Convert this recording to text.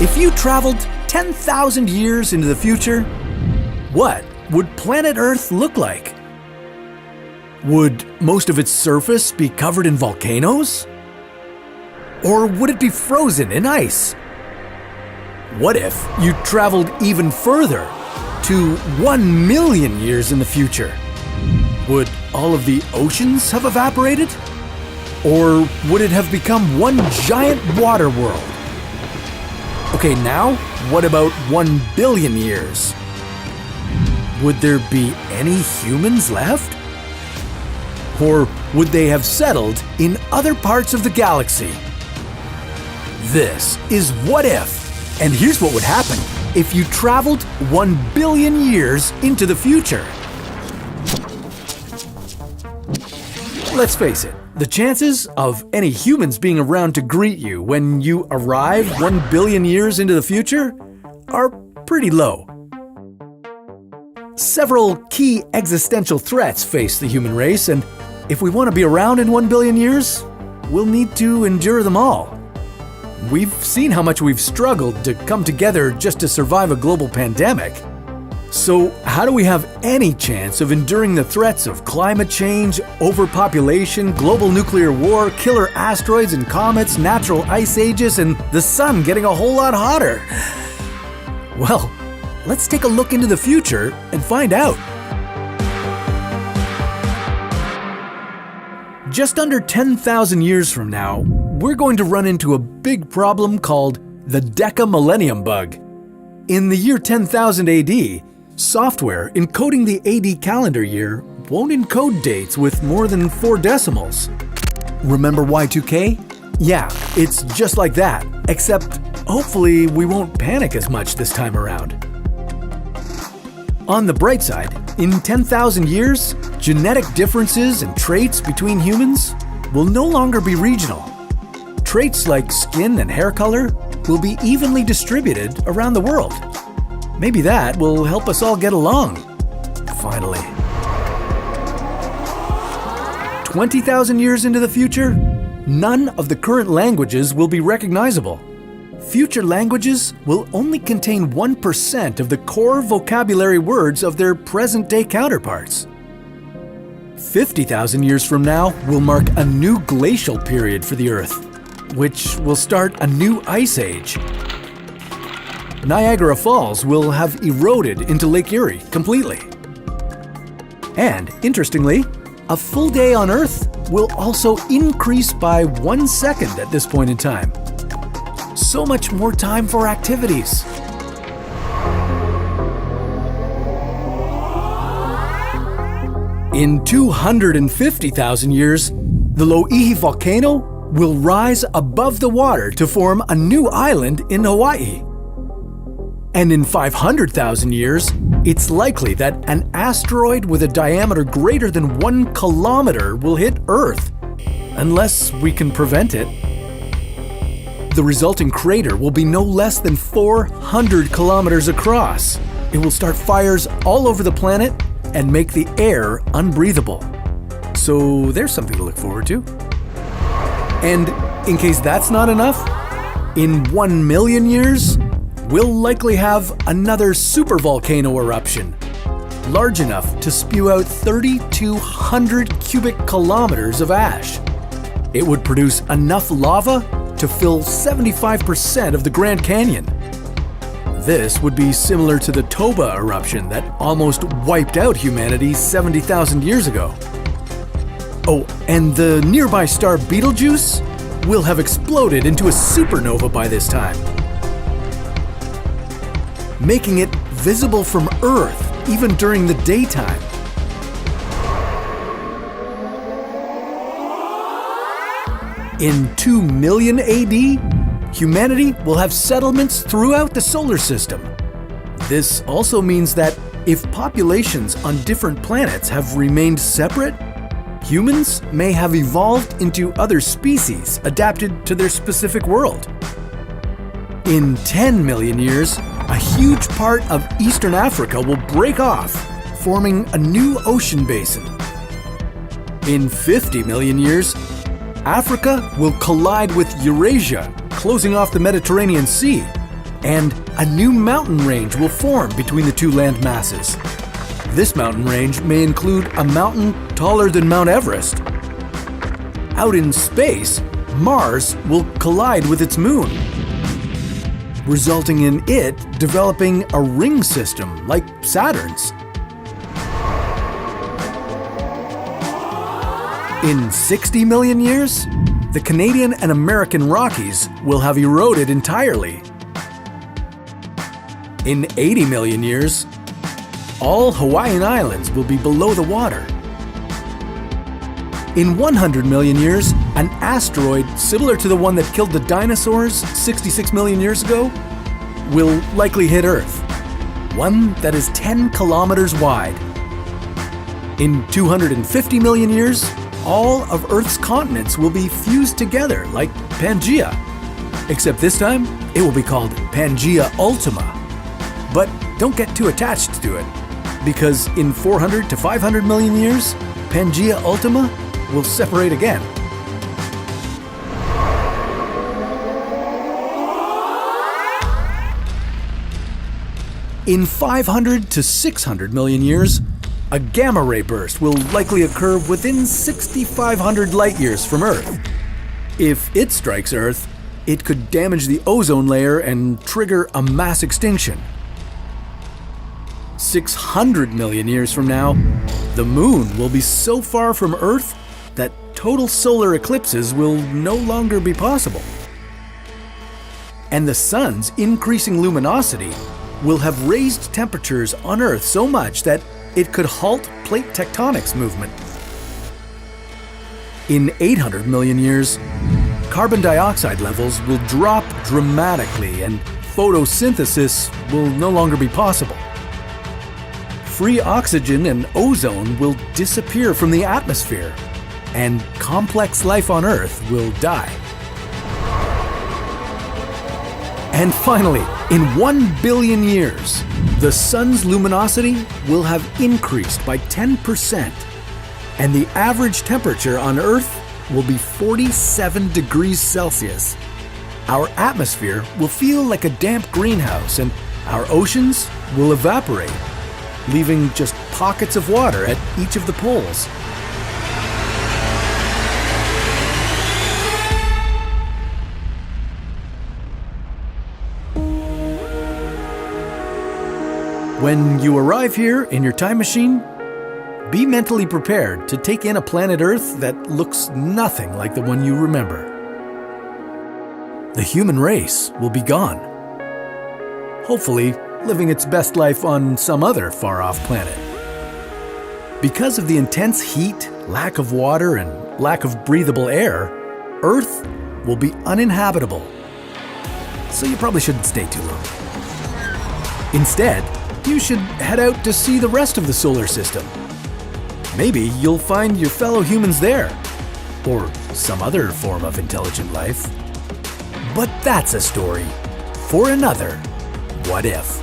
If you traveled 10,000 years into the future, what would planet Earth look like? Would most of its surface be covered in volcanoes? Or would it be frozen in ice? What if you traveled even further, to 1 million years in the future? Would all of the oceans have evaporated? Or would it have become one giant water world? Okay, now what about 1 billion years? Would there be any humans left? Or would they have settled in other parts of the galaxy? This is What If, and here's what would happen if you traveled 1 billion years into the future. Let's face it, the chances of any humans being around to greet you when you arrive 1 billion years into the future are pretty low. Several key existential threats face the human race, and if we want to be around in 1 billion years, we'll need to endure them all. We've seen how much we've struggled to come together just to survive a global pandemic. So how do we have any chance of enduring the threats of climate change, overpopulation, global nuclear war, killer asteroids and comets, natural ice ages, and the sun getting a whole lot hotter? Well, let's take a look into the future and find out. Just under 10,000 years from now, we're going to run into a big problem called the Deca Millennium Bug. In the year 10,000 AD, software encoding the AD calendar year won't encode dates with more than 4 decimals. Remember Y2K? Yeah, it's just like that, except hopefully we won't panic as much this time around. On the bright side, in 10,000 years, genetic differences and traits between humans will no longer be regional. Traits like skin and hair color will be evenly distributed around the world. Maybe that will help us all get along. Finally. 20,000 years into the future, none of the current languages will be recognizable. Future languages will only contain 1% of the core vocabulary words of their present-day counterparts. 50,000 years from now will mark a new glacial period for the Earth, which will start a new ice age. Niagara Falls will have eroded into Lake Erie completely. And, interestingly, a full day on Earth will also increase by 1 second at this point in time. So much more time for activities. In 250,000 years, the Loihi volcano will rise above the water to form a new island in Hawaii. And in 500,000 years, it's likely that an asteroid with a diameter greater than 1 kilometer will hit Earth, unless we can prevent it. The resulting crater will be no less than 400 kilometers across. It will start fires all over the planet and make the air unbreathable. So there's something to look forward to. And in case that's not enough, in 1 million years, we'll likely have another supervolcano eruption, large enough to spew out 3,200 cubic kilometers of ash. It would produce enough lava to fill 75% of the Grand Canyon. This would be similar to the Toba eruption that almost wiped out humanity 70,000 years ago. Oh, and the nearby star Betelgeuse will have exploded into a supernova by this time, making it visible from Earth even during the daytime. In 2 million AD, humanity will have settlements throughout the solar system. This also means that if populations on different planets have remained separate, humans may have evolved into other species adapted to their specific world. In 10 million years, a huge part of Eastern Africa will break off, forming a new ocean basin. In 50 million years, Africa will collide with Eurasia, closing off the Mediterranean Sea, and a new mountain range will form between the two land masses. This mountain range may include a mountain taller than Mount Everest. Out in space, Mars will collide with its moon, resulting in it developing a ring system like Saturn's. In 60 million years, the Canadian and American Rockies will have eroded entirely. In 80 million years, all Hawaiian Islands will be below the water. In 100 million years, an asteroid similar to the one that killed the dinosaurs 66 million years ago will likely hit Earth, one that is 10 kilometers wide. In 250 million years, all of Earth's continents will be fused together like Pangaea, except this time it will be called Pangaea Ultima. But don't get too attached to it, because in 400 to 500 million years, Pangaea Ultima will separate again. In 500 to 600 million years, a gamma ray burst will likely occur within 6,500 light years from Earth. If it strikes Earth, it could damage the ozone layer and trigger a mass extinction. 600 million years from now, the Moon will be so far from Earth that total solar eclipses will no longer be possible. And the Sun's increasing luminosity will have raised temperatures on Earth so much that it could halt plate tectonics movement. In 800 million years, carbon dioxide levels will drop dramatically and photosynthesis will no longer be possible. Free oxygen and ozone will disappear from the atmosphere, and complex life on Earth will die. And finally, in 1 billion years, the Sun's luminosity will have increased by 10%, and the average temperature on Earth will be 47 degrees Celsius. Our atmosphere will feel like a damp greenhouse, and our oceans will evaporate, leaving just pockets of water at each of the poles. When you arrive here in your time machine, be mentally prepared to take in a planet Earth that looks nothing like the one you remember. The human race will be gone, hopefully living its best life on some other far-off planet. Because of the intense heat, lack of water, and lack of breathable air, Earth will be uninhabitable. So you probably shouldn't stay too long. Instead, you should head out to see the rest of the solar system. Maybe you'll find your fellow humans there, or some other form of intelligent life. But that's a story for another What If.